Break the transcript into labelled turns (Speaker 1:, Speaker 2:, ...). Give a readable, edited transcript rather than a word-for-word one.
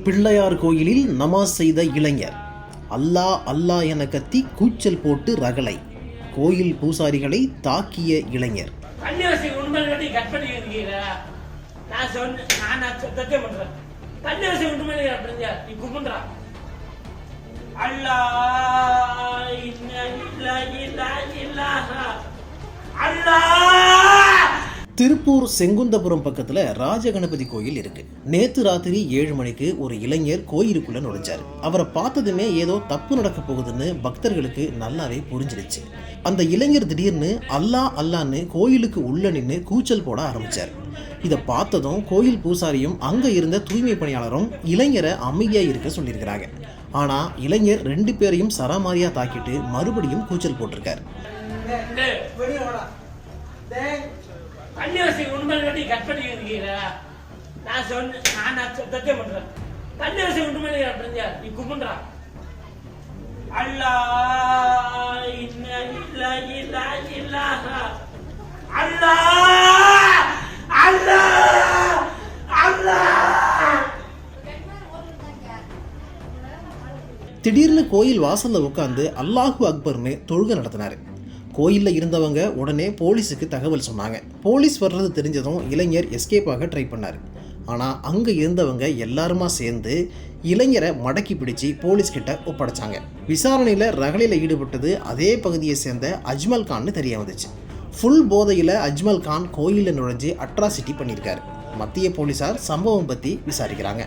Speaker 1: பிள்ளையார் கோயிலில் நமாஸ் செய்த இளைஞர் அல்லாஹ் அல்லாஹ் என கத்தி கூச்சல் போட்டு ரகளை. கோயில் பூசாரிகளை தாக்கிய இளைஞர். திருப்பூர் செங்குந்தபுரம் பக்கத்துல ராஜகணபதி கோயில் இருக்கு. நேத்து ராத்திரி 7 மணிக்கு ஒரு இளைஞர் கோயிலுக்குள்ள நுழைஞ்சாரு. அவரை பார்த்ததுமே ஏதோ தப்பு நடக்க போகுதுன்னு பக்தர்களுக்கு நல்லாவே புரிஞ்சிருச்சு. அந்த இளைஞர் திடீர்னு அல்லாஹ் அல்லான்னு கோயிலுக்கு உள்ள நின்று கூச்சல் போட ஆரம்பிச்சார். இதை பார்த்ததும் கோயில் பூசாரியும் அங்க இருந்த தூய்மை பணியாளரும் இளைஞரை அமைதியா இருக்க சொல்லியிருக்கிறாங்க. ஆனா இளைஞர் 2 பேரையும் சராமாரியா தாக்கிட்டு மறுபடியும் கூச்சல் போட்டிருக்காரு.
Speaker 2: கன்னியாசி உண்மையை கட்டி கட் பண்ணி இருக்கீங்களா? நான் சத்தியம் பண்றேன். கன்னியாசி உண்மையை அப்படிங்க நீ கும்பிடுறா. அல்லாஹ் இன்ன இல்லாஹ இல்லாஹ அல்லாஹ் அல்லாஹ் அல்லாஹ்.
Speaker 1: திடீர்னு கோயில் வாசல்ல உட்கார்ந்து அல்லாஹு அக்பர்னு தொழுகை நடத்தினாரு. கோயிலில் இருந்தவங்க உடனே போலீஸுக்கு தகவல் சொன்னாங்க. போலீஸ் வர்றது தெரிஞ்சதும் இளைஞர் எஸ்கேப் ஆக ட்ரை பண்ணார். ஆனால் அங்கே இருந்தவங்க எல்லாருமா சேர்ந்து இளைஞரை மடக்கி பிடிச்சி போலீஸ்கிட்ட ஒப்படைச்சாங்க. விசாரணையில் ரகளையில் ஈடுபட்டது அதே பகுதியை சேர்ந்த அஜ்மல் கான்னு தெரிய வந்துச்சு. ஃபுல் போதையில் அஜ்மல் கான் கோயிலில் நுழைஞ்சு அட்ராசிட்டி பண்ணியிருக்காரு. மத்திய போலீஸார் சம்பவம் பற்றி விசாரிக்கிறாங்க.